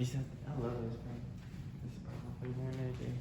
He said, I love this paint. This is probably my favorite one every day.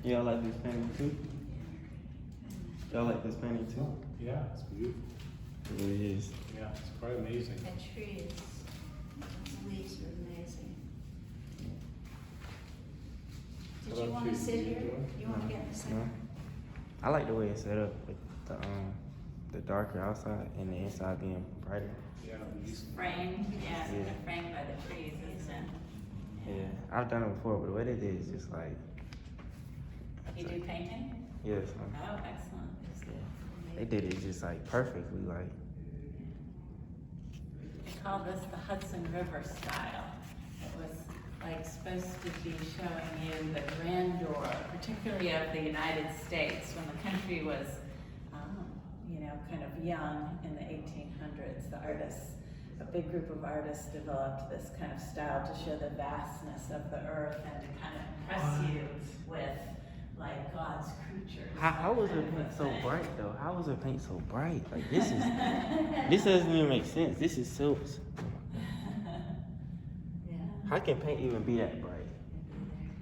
Y'all like this painting too? Y'all like this painting too? Yeah, it's beautiful. It really is. Yeah, it's quite amazing. That tree is, its leaves are amazing. Did you want to sit here? You want to get in the center? No. I like the way it's set up with the darker outside and the inside being brighter. Yeah, It's framed, yeah, Yeah. it's framed by the trees, isn't it? Yeah, I've done it before, but the way they did is just like, You do painting? yes, Oh, excellent. they did it just like perfectly, like. They call this the Hudson River style. It was like supposed to be showing you the grandeur, particularly of the United States when the country was, kind of young in the 1800s. The artists, a big group of artists developed this kind of style to show the vastness of the earth and to kind of impress you with like God's creatures. How was that it kind of paint a so thing. bright though? How was it paint so bright? Like this is, this doesn't even make sense. This is so. Yeah. How can paint even be that bright?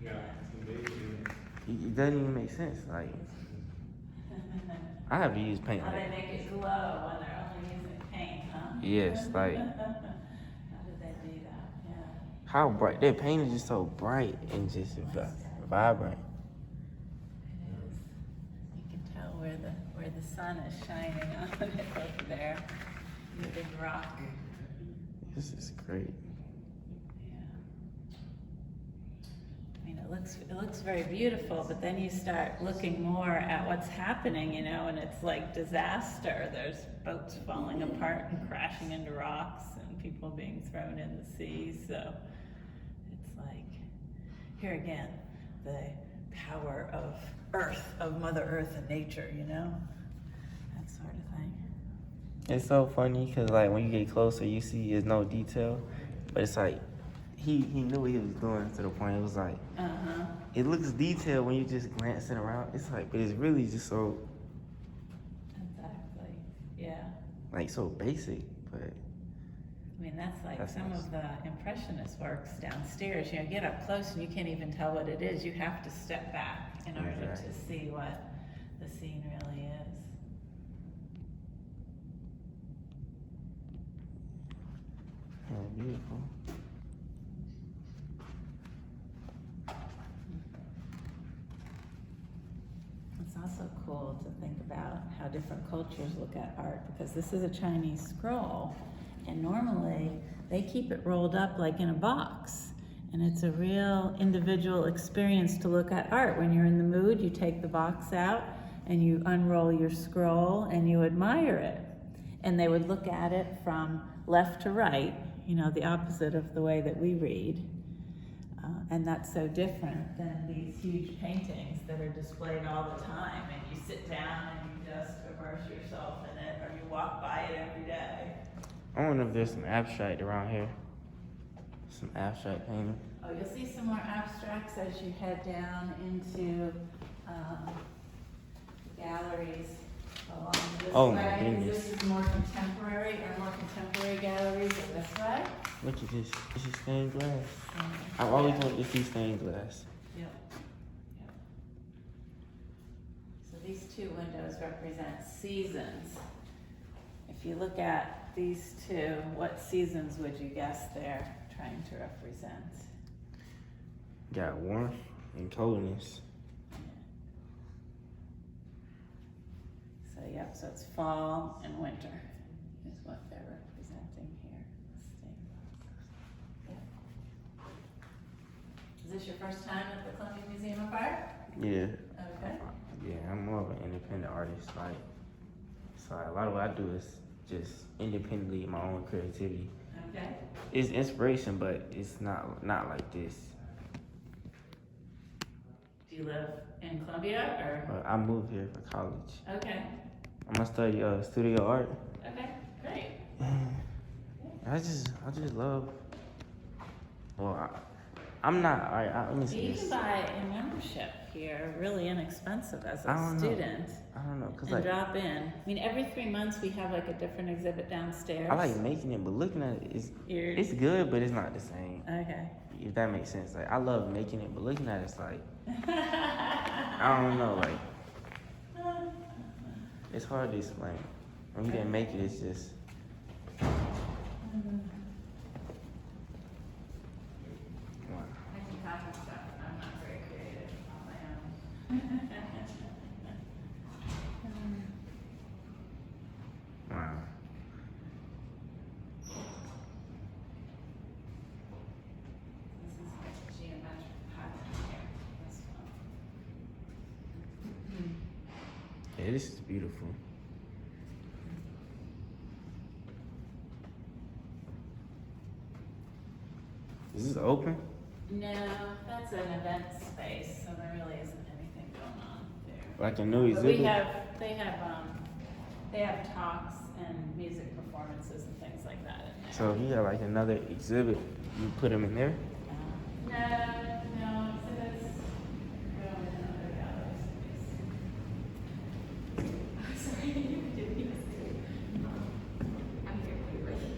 yeah, it's amazing. It doesn't even make sense. Like I have to use paint How they like. make it glow when they're only using paint, huh? Yes, like How did they do that? Yeah. how bright. Their paint is just so bright and just vibrant. It is. You can tell where the sun is shining on it over there. The big rock. This is great. Yeah. I mean, it looks very beautiful, but then you start looking more at what's happening, and it's like disaster. There's boats falling apart and crashing into rocks and people being thrown in the sea. So it's like, here again, the power of Earth, of Mother Earth and nature, that sort of thing. It's so funny because like when you get closer, you see there's no detail, but it's like he knew what he was doing to the point. It was like it looks detailed when you just glancing around. It's like, but it's really just so Exactly. Yeah. like so basic. But I mean, that's like That's some nice. of the impressionist works downstairs. Get up close and you can't even tell what it is. You have to step back in order Exactly. to see what the scene really is. oh, beautiful. It's also cool to think about how different cultures look at art, because this is a Chinese scroll, and normally they keep it rolled up like in a box. And it's a real individual experience to look at art. When you're in the mood, you take the box out and you unroll your scroll and you admire it. And they would look at it from left to right, the opposite of the way that we read. And that's so different than these huge paintings that are displayed all the time, and you sit down and you just immerse yourself in it, or you walk by it every day. I wonder if there's some abstract around here. Some abstract painting. Oh, you'll see some more abstracts as you head down into galleries along this Oh, my way. goodness. This is more contemporary galleries are this way. Look at this. This is stained glass. I've always wanted to see stained glass. Yep. So these two windows represent seasons. If you look at these two, what seasons would you guess they're trying to represent? Got warmth and coldness. So it's fall and winter is what they're representing here. Yeah. Is this your first time at the Columbia Museum of Art? Yeah. Okay. Yeah, I'm more of an independent artist. So a lot of what I do is just independently my own creativity. Okay. It's inspiration, but it's not like this. Do you live in Columbia or? I moved here for college. Okay. I'm gonna study studio art. Okay, great. I just love. Well, I'm not. Let me see You this. can buy a membership here, really inexpensive as I a don't know. student. I don't know, cause And like drop in. I mean, every 3 months we have like a different exhibit downstairs. I like making it, but looking at it, You're- it's good, but it's not the same. Okay. If that makes sense. Like I love making it, but looking at it's like I don't know. Like it's hard to explain. When you didn't make it, it's just. Wow. I can copy stuff. I'm not very creative on my own. Wow. This is like geometric pattern here. This one. Yeah, this is beautiful. Is this open? No, that's an event space, so there really isn't anything going on there. Like a new But exhibit? they have talks and music performances and things like that in there. So if you have like another exhibit, you put them in there? No, exhibits go in another gallery space. I'm sorry, you didn't even see. I'm here for you right here.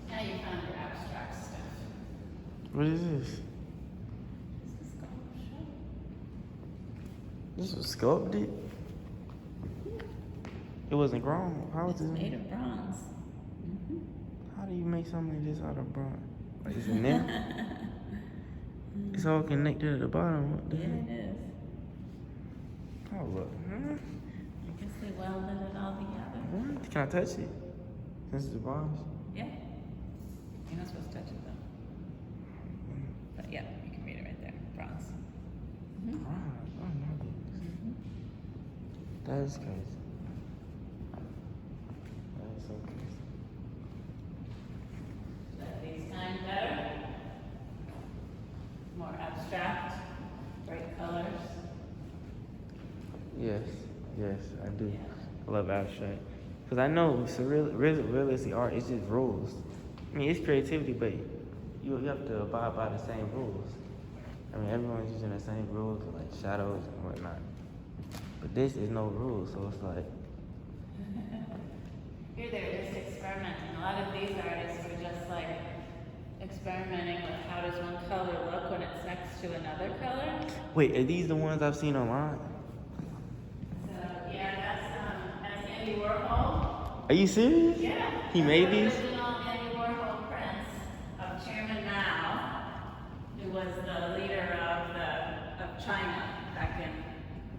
Now you found your abstract stuff. What is this? This is sculpture. This was sculpted? It wasn't grown. How It's was it? made of bronze. How do you make something like this out of bronze? Like it's in there? It's all connected at the bottom. What the Yeah, heck? it is. Oh, look. I guess they welded it all together. What? Can I touch it? This is bronze? Yeah. You're not supposed to touch it though. But yeah, you can read it right there. Bronze. Bronze? Oh my goodness. That is crazy. That is so crazy. Like these kind better. More abstract. Bright colors. Yes, I do. Yeah. I love abstract. Because I know realistic art is just rules. I mean, it's creativity, but you have to abide by the same rules. I mean, everyone's using the same rules, like shadows and whatnot. But this is no rules, so it's like, Here they're just experimenting. A lot of these artists were just like experimenting with how does one color look when it's next to another color. wait, are these the ones I've seen online? So yeah, that's Andy Warhol. Are you serious? Yeah. He made these? The original Andy Warhol prints of Chairman Mao, who was the leader of China back in,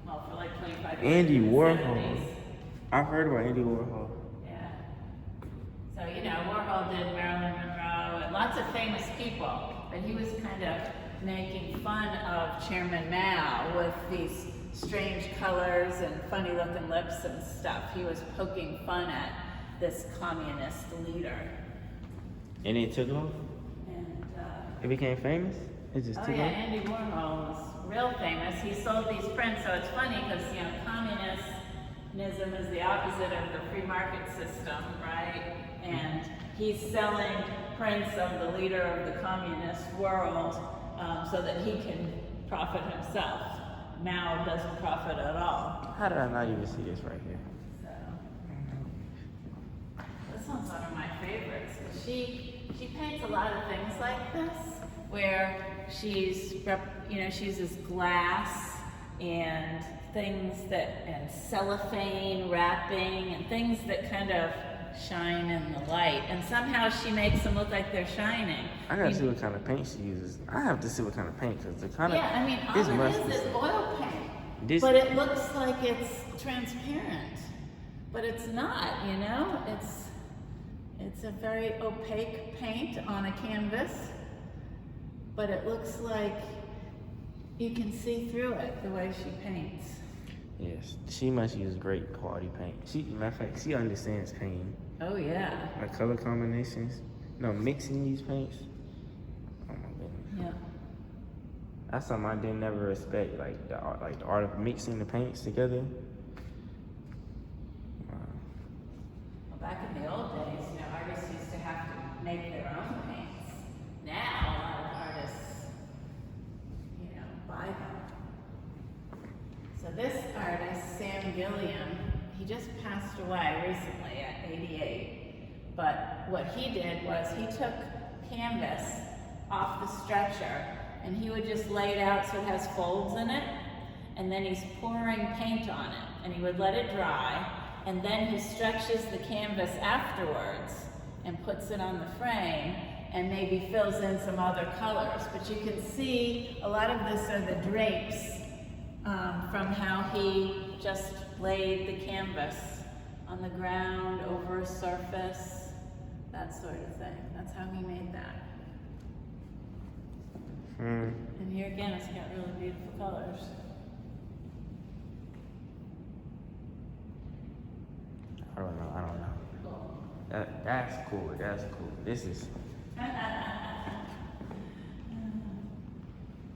well, for like 25 years. Andy in the Warhol. 70s. I've heard about Andy Warhol. Yeah. So, Warhol did Marilyn Monroe and lots of famous people, but he was kind of making fun of Chairman Mao with these strange colors and funny looking lips and stuff. He was poking fun at this communist leader. And it took off? And, It became famous? It just oh took yeah, off? Andy Warhol was real famous. He sold these prints, so it's funny because, communism is the opposite of the free market system, right? And he's selling prints of the leader of the communist world so that he can profit himself. Mao doesn't profit at all. How did I not even see this right here? So, this one's one of my favorites. She paints a lot of things like this, where she's uses glass and things and cellophane wrapping and things that kind of shine in the light, and somehow she makes them look like they're shining. I gotta see what kind of paint she uses. I have to see what kind of paint, because the kind of Yeah, I mean, all it is oil paint, but it looks like it's transparent, but it's not. You know, it's a very opaque paint on a canvas, but it looks like you can see through it the way she paints. Yes, she must use great quality paint. Matter of fact, she understands painting. Oh yeah. Like color combinations, mixing these paints. Oh my goodness. Yeah. That's something I didn't never respect, like the art of mixing the paints together. Wow. Well, back in the old days, artists used to have to make their own paints. Now, a lot of artists, buy them. So this artist, Sam Gilliam, he just passed away recently at 88. But what he did was he took canvas off the stretcher and he would just lay it out so it has folds in it, and then he's pouring paint on it, and he would let it dry, and then he stretches the canvas afterwards and puts it on the frame and maybe fills in some other colors. But you can see a lot of this are the drapes from how he just laid the canvas on the ground, over a surface, that sort of thing. That's how he made that. And here again, it's got really beautiful colors. I don't know. Cool. That's cool. This is.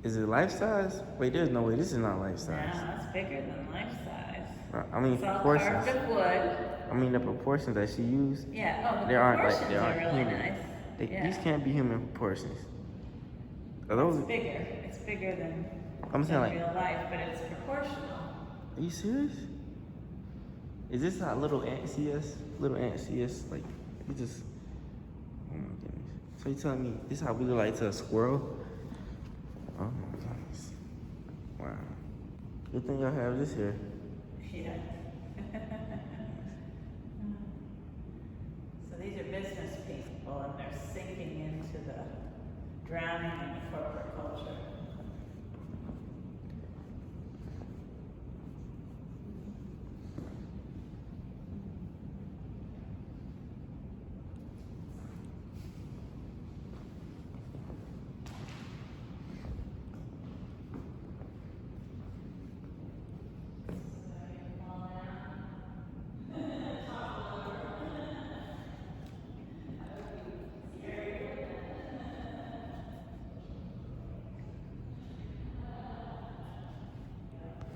Is it life size? Wait, there's no way. This is not life size. No, it's bigger than life size. I mean, It's all proportions. carved of wood. I mean, the proportions that she used. Yeah. Oh, They the aren't proportions they aren't are really human. nice. Yeah. These can't be human proportions. Are those? It's bigger. It's bigger than I'm saying, like, real life, but it's proportional. Are you serious? Is this how little ant see us? Little ant see us? Like, we just. Oh my goodness. So you telling me this is how we look like to a squirrel? Oh my goodness. Wow. Good thing y'all have this here.